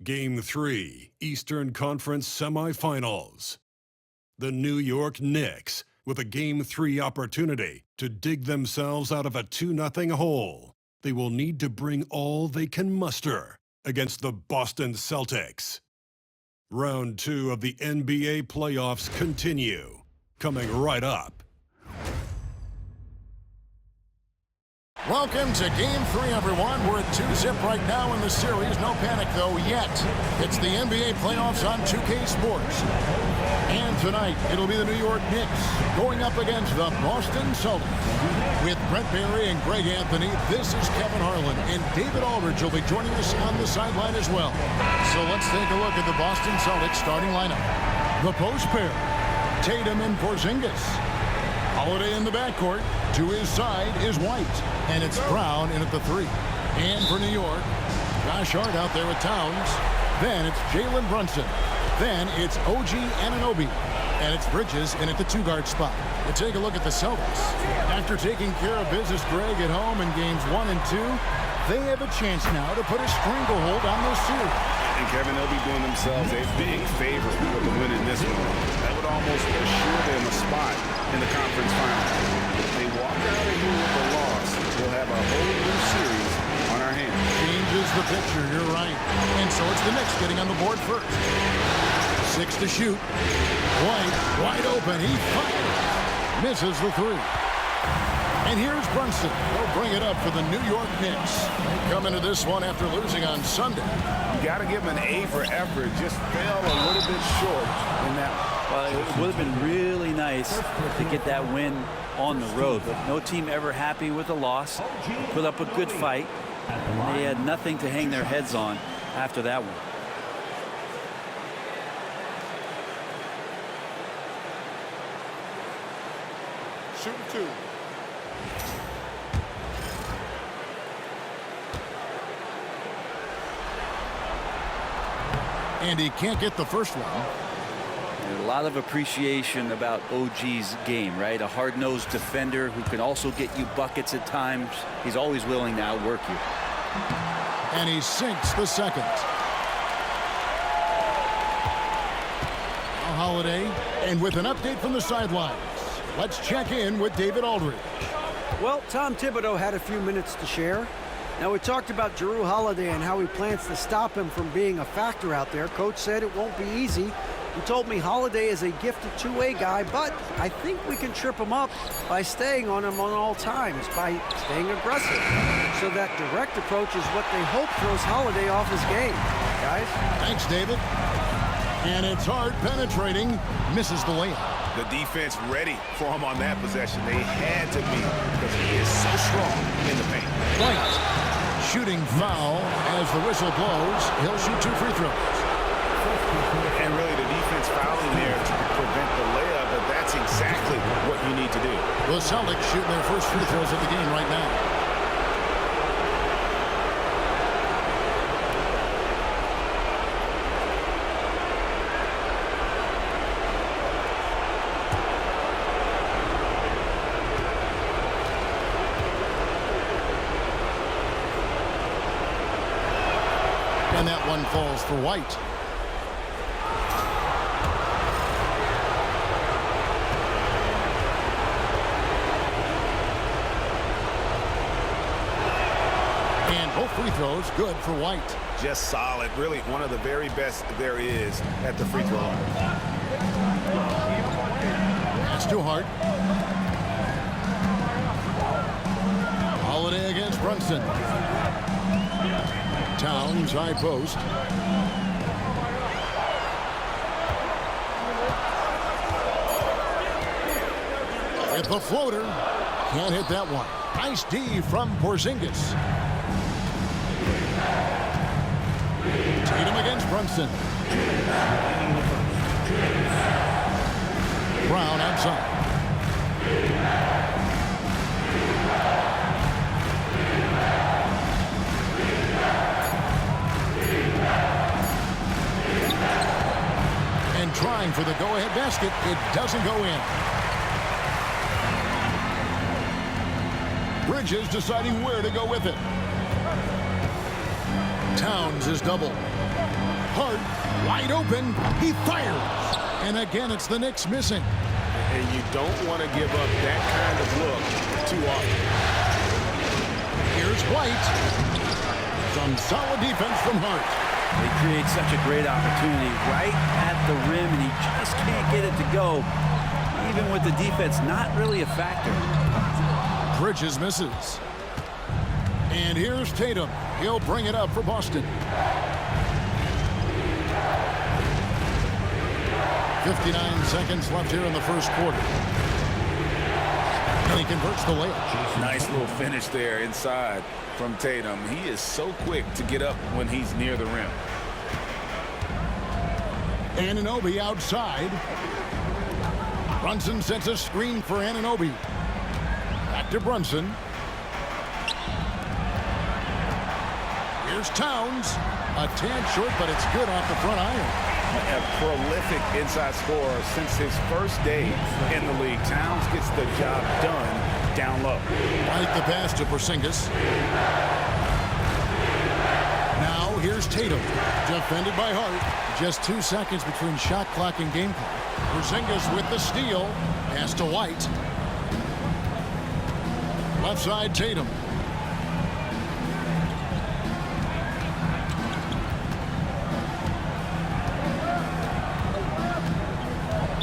Game 3, Eastern Conference Semifinals. The New York Knicks with a Game 3 opportunity to dig themselves out of a 2-0 hole. They will need to bring all they can muster against the Boston Celtics. Round 2 of the NBA playoffs continue, coming right up. Welcome to Game 3, everyone. We're at 2-0 right now in the series. No panic, though, yet. It's the NBA playoffs on 2K Sports. And tonight, it'll be the New York Knicks going up against the Boston Celtics. With Brent Barry and Greg Anthony, this is Kevin Harlan. And David Aldridge will be joining us on the sideline as well. So let's take a look at the Boston Celtics starting lineup. The post pair, Tatum and Porzingis. Holiday in the backcourt. To his side is White. And it's Brown in at the 3. And for New York, Josh Hart out there with Towns. Then it's Jalen Brunson. Then it's OG Anunoby. And it's Bridges in at the 2-guard spot. You take a look at the Celtics. After taking care of business, Greg, at home in games 1 and 2, they have a chance now to put a stranglehold on this series. And Kevin, they'll be doing themselves a big favor with the win in this one. That would almost assure them a spot in the conference finals. If they walk out of here with a loss, we'll have a whole new series on our hands. Changes the picture, you're right. And so it's the Knicks getting on the board first. 6 to shoot. White, wide open. He fires. Misses the 3. And here's Brunson. He'll bring it up for the New York Knicks. They come into this one after losing on Sunday. You got to give them an A for effort. Just fell a little bit short in that one. Well, it would have been really nice to get that win on the road, but no team ever happy with a loss. Put up a good fight. They had nothing to hang their heads on after that one. Shoot 2. And he can't get the first one. A lot of appreciation about OG's game, right? A hard-nosed defender who can also get you buckets at times. He's always willing to outwork you. And he sinks the second. Now Holiday, and with an update from the sidelines, let's check in with David Aldridge. Well, Tom Thibodeau had a few minutes to share. Now, we talked about Jrue Holiday and how he plans to stop him from being a factor out there. Coach said it won't be easy. He told me Holiday is a gifted two-way guy, but I think we can trip him up by staying on him on all times, by staying aggressive. So that direct approach is what they hope throws Holiday off his game. Guys? Thanks, David. And it's hard penetrating. Misses the layup. The defense ready for him on that possession. They had to be because he is so strong in the paint. White. Shooting foul as the whistle blows. He'll shoot 2 free throws. And really the defense fouling there to prevent the layup, but that's exactly what you need to do. The Celtics shooting their first free throws of the game right now. And that one falls for White. And both free throws good for White. Just solid. Really one of the very best there is at the free throw line. That's too hard. Holiday against Brunson. Towns, high post. With the floater. Can't hit that one. Nice D from Porzingis. Tatum against Brunson. Brown outside. And trying for the go-ahead basket. It doesn't go in. Bridges deciding where to go with it. Towns is double. Hart, wide open. He fires. And again, it's the Knicks missing. And you don't want to give up that kind of look too often. Here's White. Some solid defense from Hart. They create such a great opportunity right at the rim, and he just can't get it to go. Even with the defense not really a factor. Bridges misses. And here's Tatum. He'll bring it up for Boston. 59 seconds left here in the first quarter. And he converts the layup. Nice little finish there inside from Tatum. He is so quick to get up when he's near the rim. Anunoby outside. Brunson sets a screen for Anunoby. Back to Brunson. Here's Towns. A tad short, but it's good off the front iron. A prolific inside scorer since his first day in the league. Towns gets the job done down low. Right the pass to Porzingis. Now here's Tatum. Defended by Hart. Just 2 seconds between shot clock and game clock. Porzingis with the steal. Pass to White. Left side Tatum.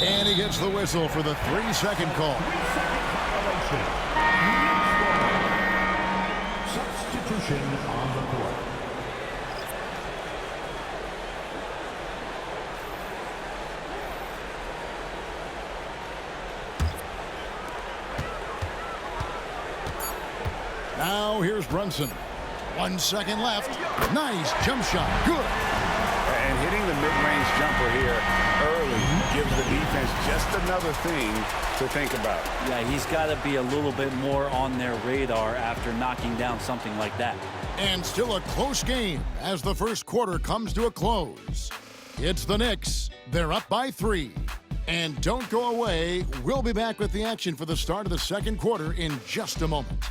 And he gets the whistle for the 3-second call. Substitution on the court. Now here's Brunson. 1 second left. Nice jump shot. Good. And hitting the mid-range jumper here early gives the defense just another thing to think about. Yeah, he's got to be a little bit more on their radar after knocking down something like that. And still a close game as the first quarter comes to a close. It's the Knicks. They're up by 3. And don't go away. We'll be back with the action for the start of the second quarter in just a moment.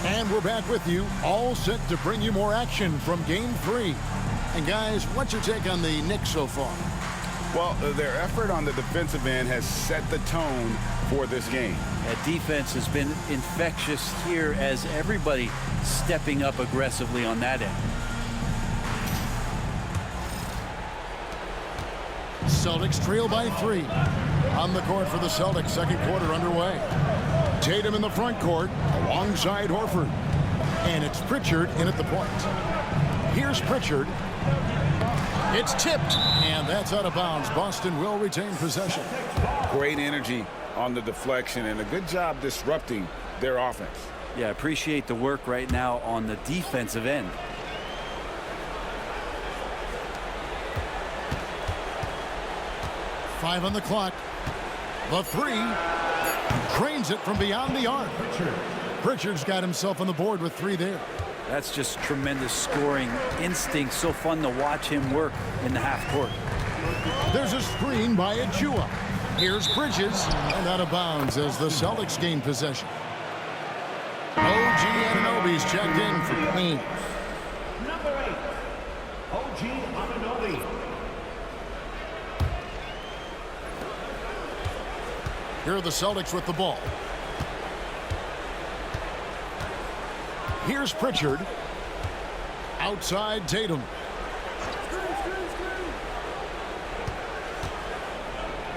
And we're back with you, all set to bring you more action from Game 3. And guys, what's your take on the Knicks so far? Well, their effort on the defensive end has set the tone for this game. That defense has been infectious here as everybody stepping up aggressively on that end. Celtics trail by 3. On the court for the Celtics, second quarter underway. Tatum in the front court alongside Horford. And it's Pritchard in at the point. Here's Pritchard. It's tipped, and that's out of bounds. Boston will retain possession. Great energy on the deflection and a good job disrupting their offense. Yeah, appreciate the work right now on the defensive end. Five on the clock. The 3. Trains it from beyond the arc. Pritchard's got himself on the board with 3 there. That's just tremendous scoring instinct. So fun to watch him work in the half court. There's a screen by Achua. Here's Bridges, and out of bounds as the Celtics gain possession. OG Anunoby's checked in for Queens. Number 8, OG Anunoby. Here are the Celtics with the ball. Here's Pritchard. Outside Tatum.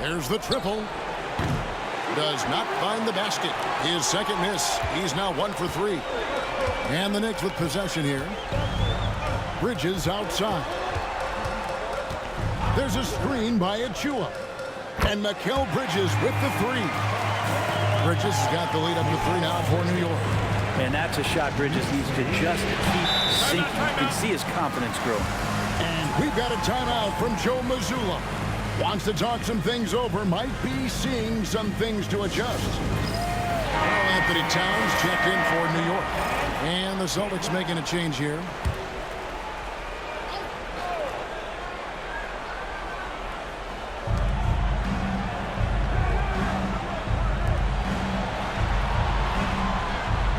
There's the triple. Does not find the basket. His second miss. He's now 1 for 3. And the Knicks with possession here. Bridges outside. There's a screen by Achua. And Mikal Bridges with the 3. Bridges has got the lead up to 3 now for New York. And that's a shot Bridges needs to just keep sinking. You can see his confidence grow. And we've got a timeout from Joe Mazzulla. Wants to talk some things over. Might be seeing some things to adjust. Well, Anthony Towns checked in for New York. And the Celtics making a change here.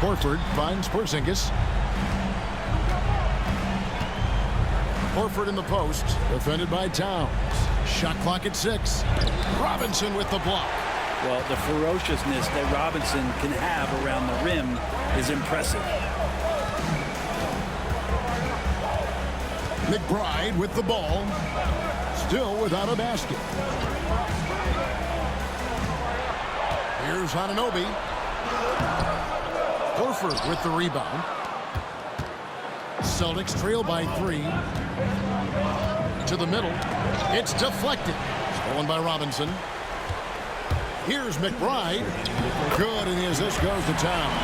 Horford finds Porzingis. Horford in the post, defended by Towns. Shot clock at 6. Robinson with the block. Well, the ferociousness that Robinson can have around the rim is impressive. McBride with the ball. Still without a basket. Here's Anunoby. Horford with the rebound. Celtics trail by 3. To the middle. It's deflected. Stolen by Robinson. Here's McBride. Good, and the assist goes to Towns.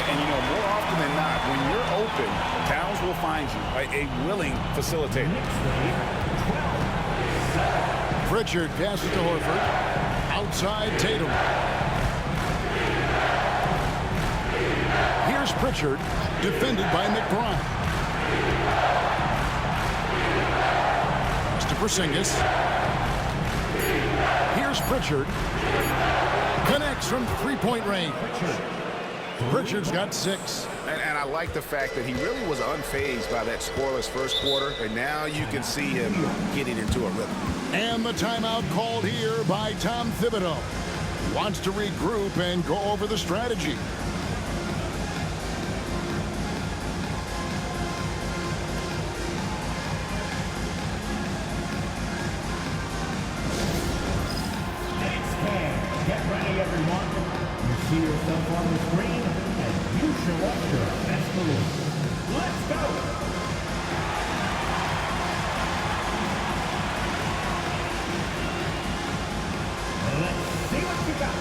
And, you know, more often than not, when you're open, Towns will find you a willing facilitator. Pritchard passes to Horford. Outside Tatum. Here's Pritchard, defended by McBride. To Porzingis. Here's Pritchard. Connects from three-point range. Pritchard's got 6. And I like the fact that he really was unfazed by that scoreless first quarter, and now you can see him getting into a rhythm. And the timeout called here by Tom Thibodeau. Wants to regroup and go over the strategy. Get ready, everyone. You see yourself on the screen, and you show up your best move. Let's go! Let's see what you got.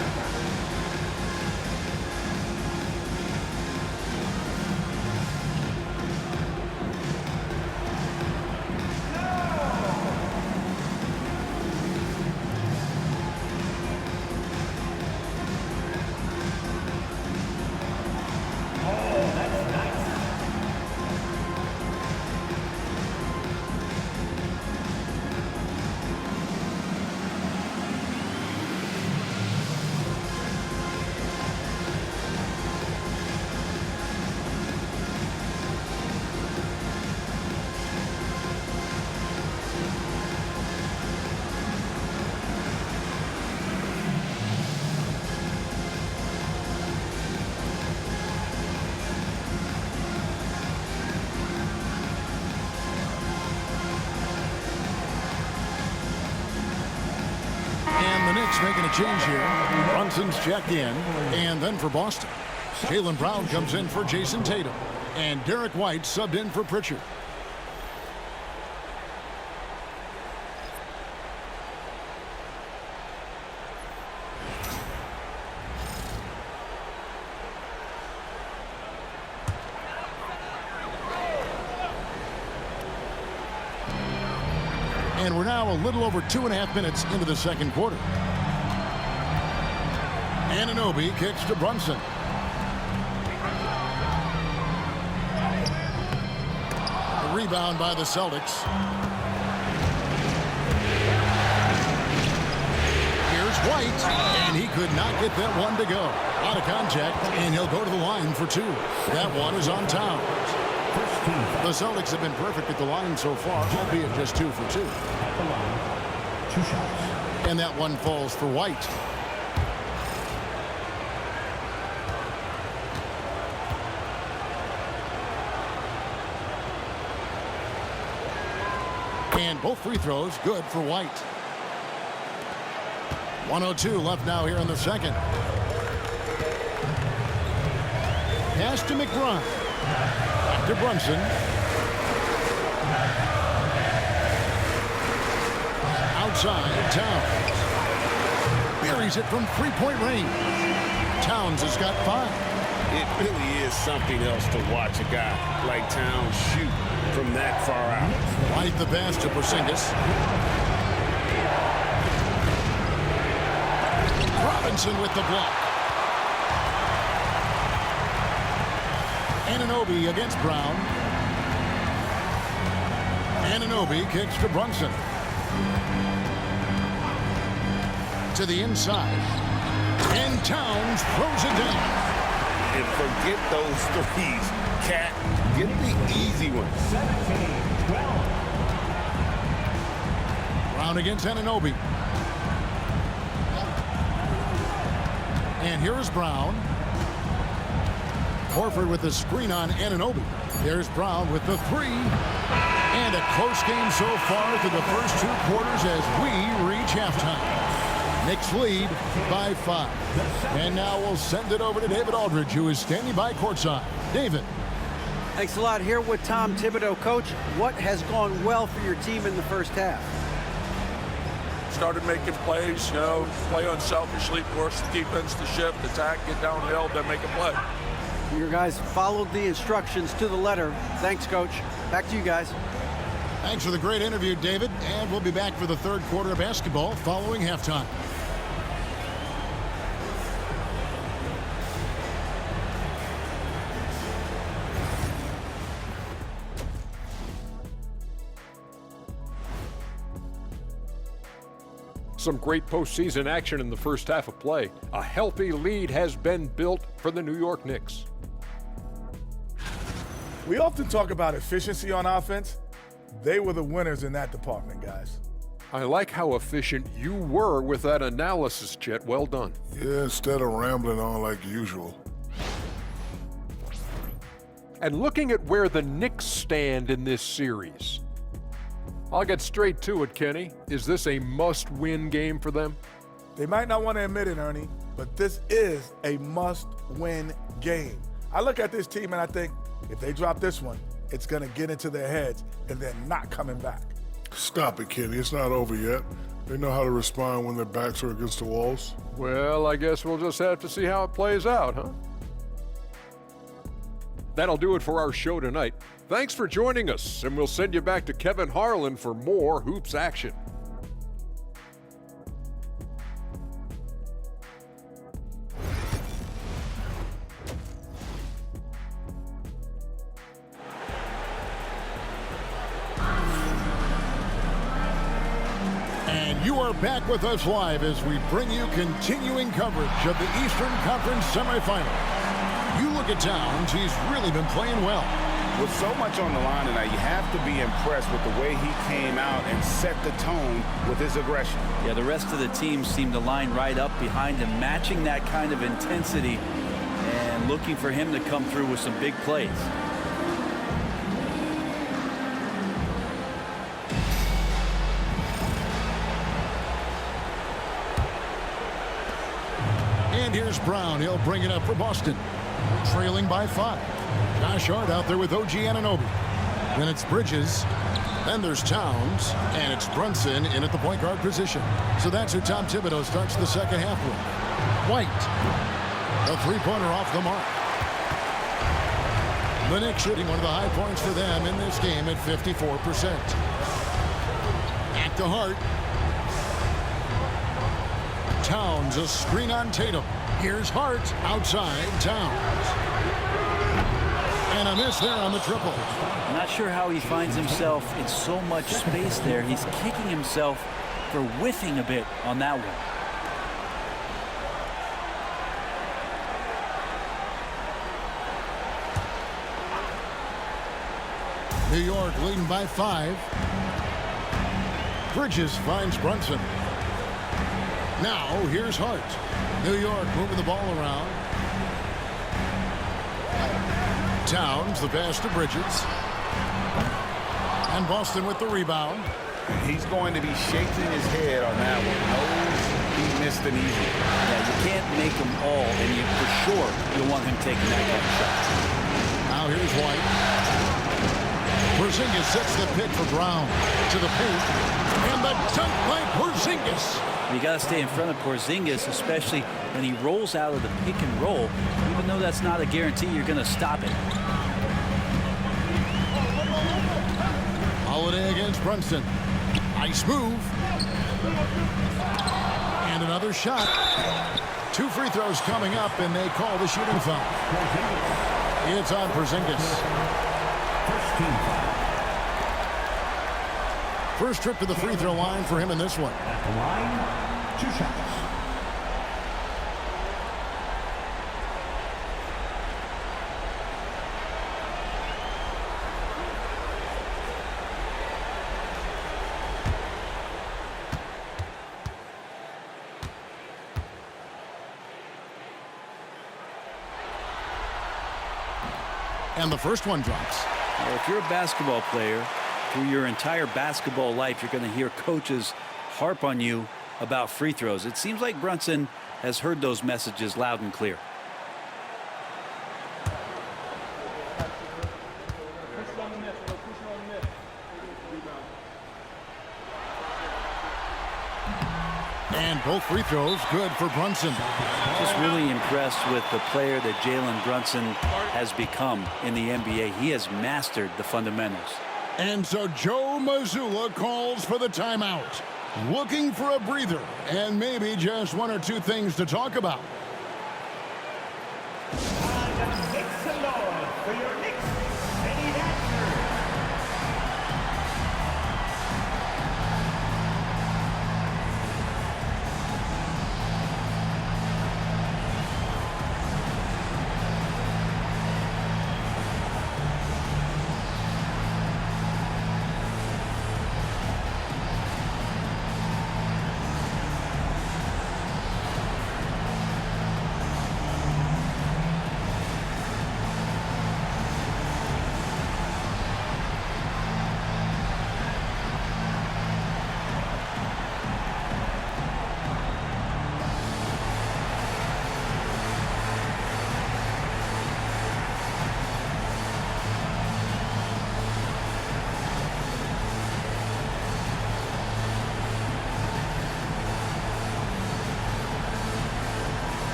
And the Knicks making a change here. Brunson's checked in. And then for Boston, Jaylen Brown comes in for Jason Tatum. And Derek White subbed in for Pritchard. And we're now a little over 2.5 minutes into the second quarter. Anunoby kicks to Brunson. A rebound by the Celtics. Here's White, and he could not get that one to go. Out of contact, and he'll go to the line for 2. That one is on Towns. The Celtics have been perfect at the line so far, albeit just 2 for 2. At the line, 2 shots. And that one falls for White. And both free throws good for White. 1:02 left now here in the second. Pass to McBride. Back to Brunson. Outside, Towns. Buries it from three-point range. Towns has got 5. It really is something else to watch a guy like Towns shoot from that far out. White the pass to Porzingis. Robinson with the block. Anunoby against Brown. Anunoby kicks to Brunson. To the inside. And Towns throws it down. and forget those threes. Cat, get the easy ones. 17-12. Brown against Anunoby. And here's Brown. Horford with the screen on Anunoby. There's Brown with the three. And a close game so far through the first 2 quarters as we reach halftime. Knicks lead by 5. And now we'll send it over to David Aldridge, who is standing by courtside. David. Thanks a lot. Here with Tom Thibodeau. Coach, what has gone well for your team in the first half? Started making plays, play unselfishly, force the defense to shift, attack, get downhill, then make a play. Your guys followed the instructions to the letter. Thanks, Coach. Back to you guys. Thanks for the great interview, David. And we'll be back for the third quarter of basketball following halftime. Some great postseason action in the first half of play. A healthy lead has been built for the New York Knicks. We often talk about efficiency on offense. They were the winners in that department, guys. I like how efficient you were with that analysis, Chet. Well done. Yeah, instead of rambling on like usual. And looking at where the Knicks stand in this series, I'll get straight to it, Kenny. Is this a must-win game for them? They might not want to admit it, Ernie, but this is a must-win game. I look at this team and I think if they drop this one, it's going to get into their heads and they're not coming back. Stop it, Kenny. It's not over yet. They know how to respond when their backs are against the walls. Well, I guess we'll just have to see how it plays out, huh? That'll do it for our show tonight. Thanks for joining us, and we'll send you back to Kevin Harlan for more Hoops action. And you are back with us live as we bring you continuing coverage of the Eastern Conference semifinal. You look at Towns, he's really been playing well. With so much on the line tonight, you have to be impressed with the way he came out and set the tone with his aggression. Yeah, the rest of the team seemed to line right up behind him, matching that kind of intensity and looking for him to come through with some big plays. And here's Brown. He'll bring it up for Boston. Trailing by 5. Josh Hart out there with OG Anunoby. Then it's Bridges. Then there's Towns. And it's Brunson in at the point guard position. So that's who Tom Thibodeau starts the second half with. White. A three-pointer off the mark. The Knicks shooting one of the high points for them in this game at 54%. Back to Hart. Towns, a screen on Tatum. Here's Hart outside Towns. And a miss there on the triple. I'm not sure how he finds himself in so much space there. He's kicking himself for whiffing a bit on that one. New York leading by 5. Bridges finds Brunson. Now here's Hart. New York moving the ball around. Towns, the pass to Bridges. And Boston with the rebound. He's going to be shaking his head on that one. Knows he missed an easy. Yeah, you can't make them all, and you for sure you'll want him taking that kind of shot. Now here's White. Porzingis sets the pick for Brown. To the paint. And the dunk by Porzingis. You got to stay in front of Porzingis, especially when he rolls out of the pick and roll. Even though that's not a guarantee, you're going to stop it. Holiday against Brunson. Nice move. And another shot. 2 free throws coming up, and they call the shooting foul. It's on Porzingis. First trip to the free throw line for him in this one. At the line, 2 shots. And the first one drops. Well, if you're a basketball player, through your entire basketball life, you're going to hear coaches harp on you about free throws. It seems like Brunson has heard those messages loud and clear. And both free throws good for Brunson. Just really impressed with the player that Jalen Brunson has become in the NBA. He has mastered the fundamentals. And so Joe Mazzulla calls for the timeout. Looking for a breather and maybe just one or two things to talk about.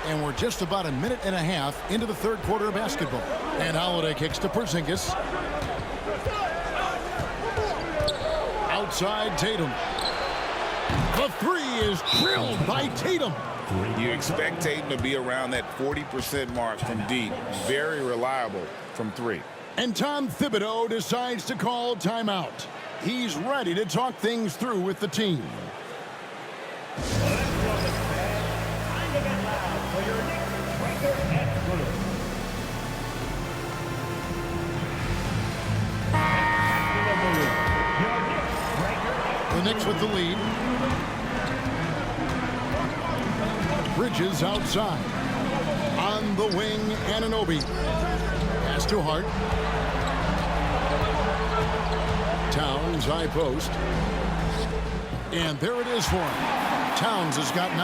And we're just about a minute and a half into the third quarter of basketball. And Holiday kicks to Porzingis. Outside Tatum. The three is drilled by Tatum. You expect Tatum to be around that 40% mark from deep. Very reliable from three. And Tom Thibodeau decides to call timeout. He's ready to talk things through with the team. The Knicks with the lead. Bridges outside. On the wing, Anunoby. Pass to Hart. Towns high post. And there it is for him. Towns has got 9.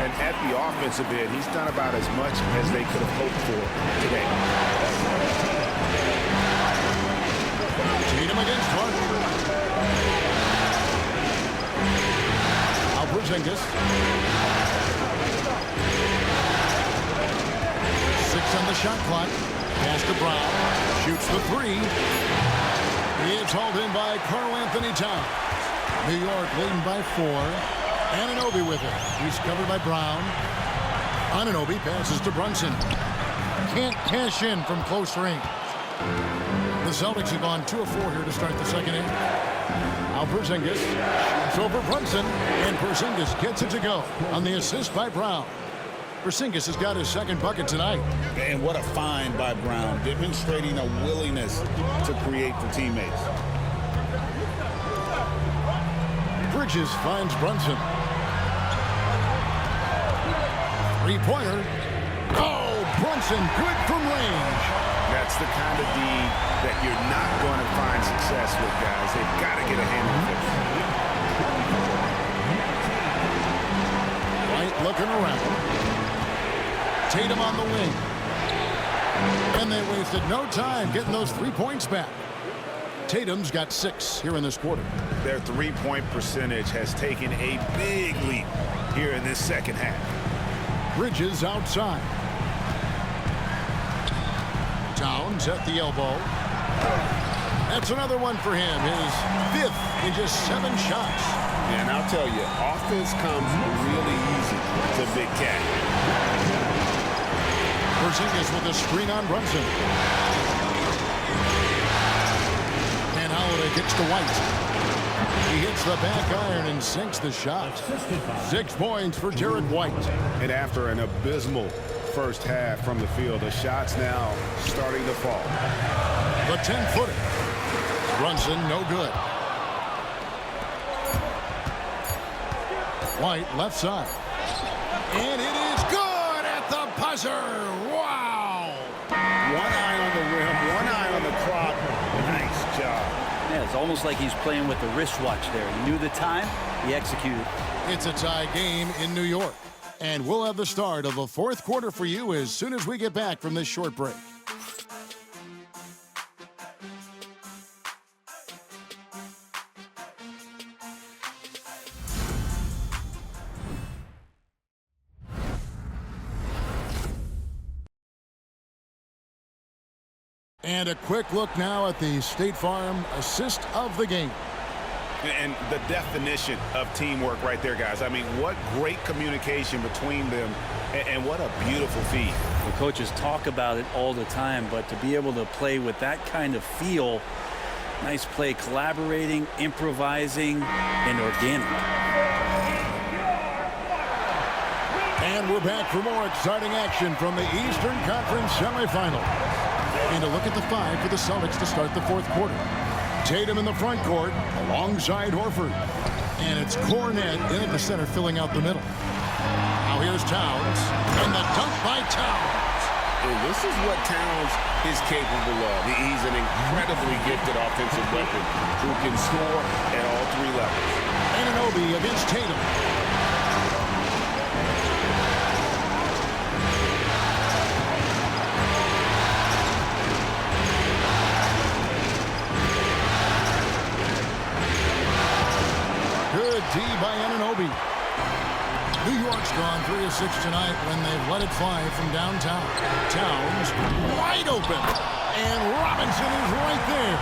And at the offensive end, he's done about as much as they could have hoped for today. Tatum against Hart. Porzingis. 6 on the shot clock. Pass to Brown. Shoots the 3. It's hauled in by Karl Anthony Towns. New York leading by 4. Anunoby with it. He's covered by Brown. Anunoby passes to Brunson. Can't cash in from close range. The Celtics have gone 2 of 4 here to start the second inning. Now Porzingis shoots over Brunson, and Porzingis gets it to go on the assist by Brown. Porzingis has got his second bucket tonight. And what a find by Brown, demonstrating a willingness to create for teammates. Bridges finds Brunson. 3-pointer. Oh, Brunson good from range. That's the kind of D that you're not going to find success with, guys. They've got to get a handle of it. White looking around. Tatum on the wing. And they wasted no time getting those 3 points back. Tatum's got 6 here in this quarter. Their three-point percentage has taken a big leap here in this second half. Bridges outside. Towns at the elbow. That's another one for him. His 5th in just 7 shots. And I'll tell you, offense comes really easy to Big Cat. Porzingis with a screen on Brunson. And Holiday kicks to White. He hits the back iron and sinks the shot. 6 points for Jared White. And after an abysmal first half from the field, the shot's now starting to fall. The 10-footer. Brunson, no good. White, left side. And it is good at the buzzer. Wow! One eye on the rim, one eye on the clock. Nice job. Yeah, it's almost like he's playing with the wristwatch there. He knew the time, he executed. It's a tie game in New York. And we'll have the start of the 4th quarter for you as soon as we get back from this short break. And a quick look now at the State Farm assist of the game. And the definition of teamwork right there, guys. I mean, what great communication between them, and what a beautiful feed. The coaches talk about it all the time, but to be able to play with that kind of feel, nice play, collaborating, improvising, and organic. And we're back for more exciting action from the Eastern Conference semifinal. And a look at the 5 for the Celtics to start the 4th quarter. Tatum in the front court alongside Horford. And it's Cornet in at the center filling out the middle. Now here's Towns. And the dunk by Towns. And this is what Towns is capable of. He's an incredibly gifted offensive weapon who can score at all 3 levels. Anunoby against Tatum. Good D by Anunoby. New York's gone 3 of 6 tonight when they've let it fly from downtown. Towns wide open. And Robinson is right there.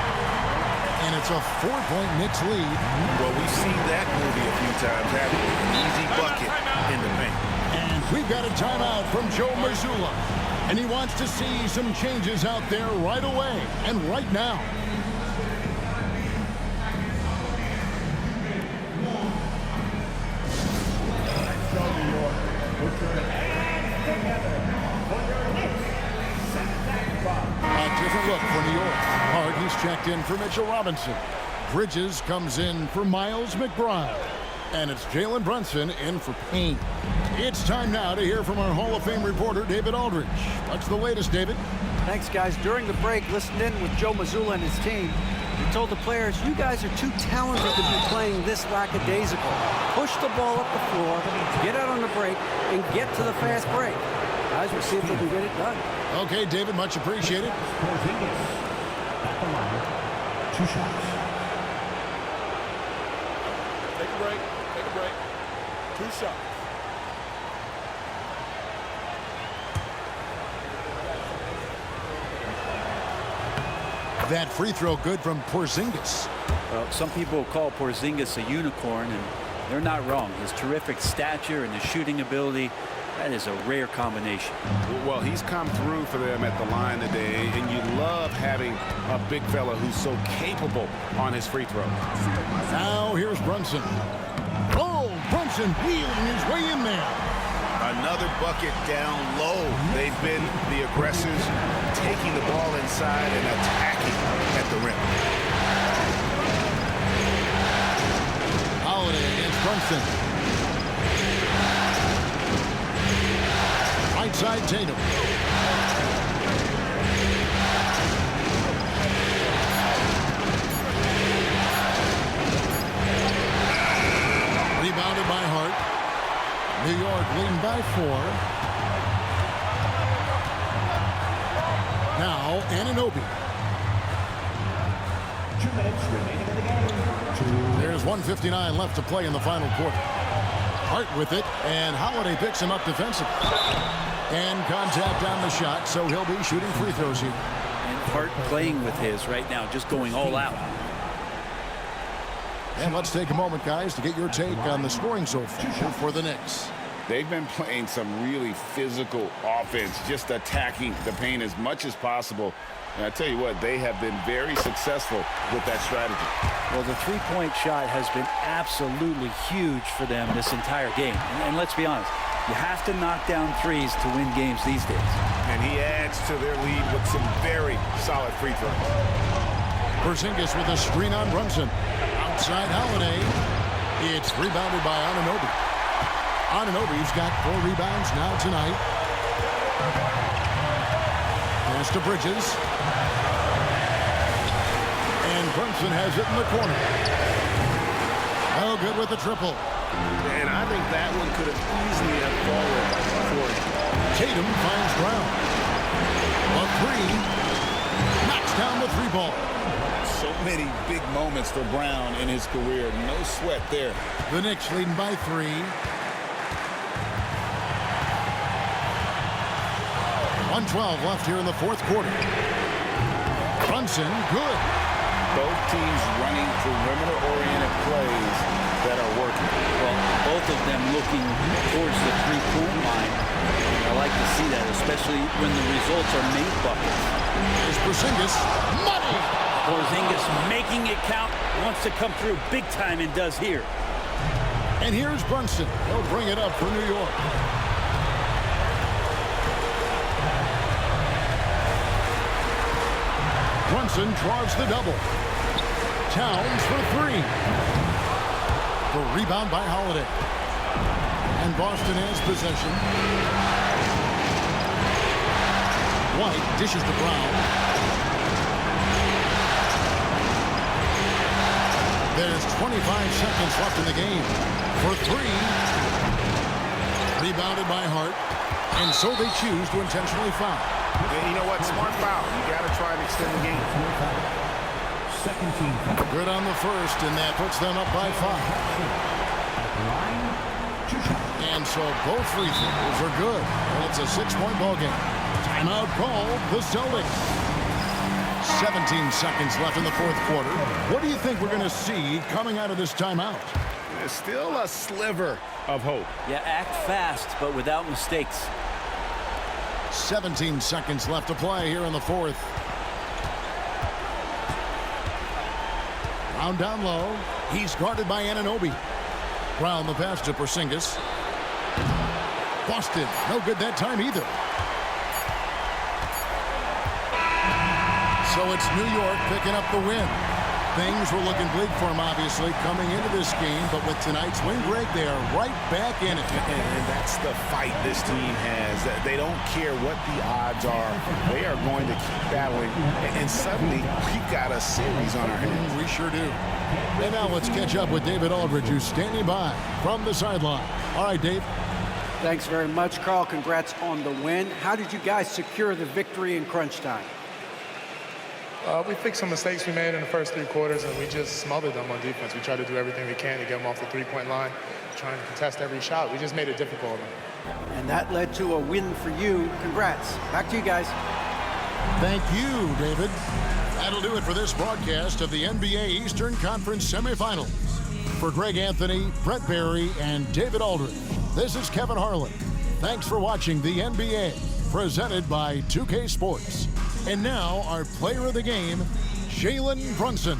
And it's a 4-point Knicks lead. Well, we've seen that movie a few times, having an easy bucket in the paint. And we've got a timeout from Joe Mazzulla. And he wants to see some changes out there right away and right now. A different look for New York. Hart, he's checked in for Mitchell Robinson. Bridges comes in for Miles McBride. And it's Jalen Brunson in for Payne. It's time now to hear from our Hall of Fame reporter, David Aldridge. What's the latest, David? Thanks, guys. During the break, listened in with Joe Mazzulla and his team. He told the players, you guys are too talented to be playing this lackadaisical. Push the ball up the floor, get out on the break, and get to the fast break. Guys, we'll see if they can get it done. Okay, David, much appreciated. Porzingis at the line. 2 shots. Take a break. Take a break. 2 shots. That free throw good from Porzingis. Well, some people call Porzingis a unicorn, and they're not wrong. His terrific stature and his shooting ability, that is a rare combination. Well, he's come through for them at the line today, and you love having a big fella who's so capable on his free throw. Now here's Brunson. Oh, Brunson wheeling his way in there. Another bucket down low. They've been the aggressors, taking the ball inside and attacking at the rim. Holiday against Brunson. Right side Tatum. Rebounded by Hart. New York leading by 4. Now Anunoby. 2 minutes remaining in the game. There's 1:59 left to play in the final quarter. Hart with it, and Holiday picks him up defensively. And contact on the shot, so he'll be shooting free throws here. And heart playing with his right now, just going all out. And let's take a moment, guys, to get your take on the scoring so far for the Knicks. They've been playing some really physical offense, just attacking the paint as much as possible. And I tell you what, they have been very successful with that strategy. Well, the three-point shot has been absolutely huge for them this entire game. And let's be honest, you have to knock down threes to win games these days. And he adds to their lead with some very solid free throws. Porzingis with a screen on Brunson. Outside Holiday. It's rebounded by Anunoby. Anunoby's got 4 rebounds now tonight. Pass to Bridges. And Brunson has it in the corner. Oh, good with the triple. And I think that one could have easily have fallen for him. Tatum finds Brown. A 3. Knocks down the 3 ball. So many big moments for Brown in his career. No sweat there. The Knicks leading by 3. 1:12 left here in the 4th quarter. Brunson, good. Both teams running perimeter-oriented plays that are working. Well, both of them looking towards the three-point line. I like to see that, especially when the results are made buckets. Here's Porzingis. Money! Porzingis making it count, wants to come through big time and does here. And here's Brunson. He'll bring it up for New York. Brunson draws the double. Towns for 3. The rebound by Holiday. And Boston has possession. White dishes to Brown. There's 25 seconds left in the game. For 3. Rebounded by Hart. And so they choose to intentionally foul. And you know what? Smart foul. You got to try and extend the game. Second team. Good on the first, and that puts them up by 5. And so both free throws are good. And it's a 6-point ball game. Timeout called the Celtics. 17 seconds left in the 4th quarter. What do you think we're going to see coming out of this timeout? There's still a sliver of hope. Yeah, act fast, but without mistakes. 17 seconds left to play here in the 4th. Brown down low. He's guarded by Anunoby. Brown the pass to Porzingis. Boston, no good that time either. So it's New York picking up the win. Things were looking bleak for them, obviously, coming into this game. But with tonight's win, Greg, they are right back in it. And that's the fight this team has. They don't care what the odds are. They are going to keep battling. And suddenly, we've got a series on our hands. We sure do. And now let's catch up with David Aldridge, who's standing by from the sideline. All right, Dave. Thanks very much, Carl. Congrats on the win. How did you guys secure the victory in crunch time? We fixed some mistakes we made in the first 3 quarters, and we just smothered them on defense. We tried to do everything we can to get them off the three-point line, trying to contest every shot. We just made it difficult on them. And that led to a win for you. Congrats. Back to you guys. Thank you, David. That'll do it for this broadcast of the NBA Eastern Conference semifinals. For Greg Anthony, Brett Barry, and David Aldridge, this is Kevin Harlan. Thanks for watching the NBA, presented by 2K Sports. And now, our player of the game, Jalen Brunson.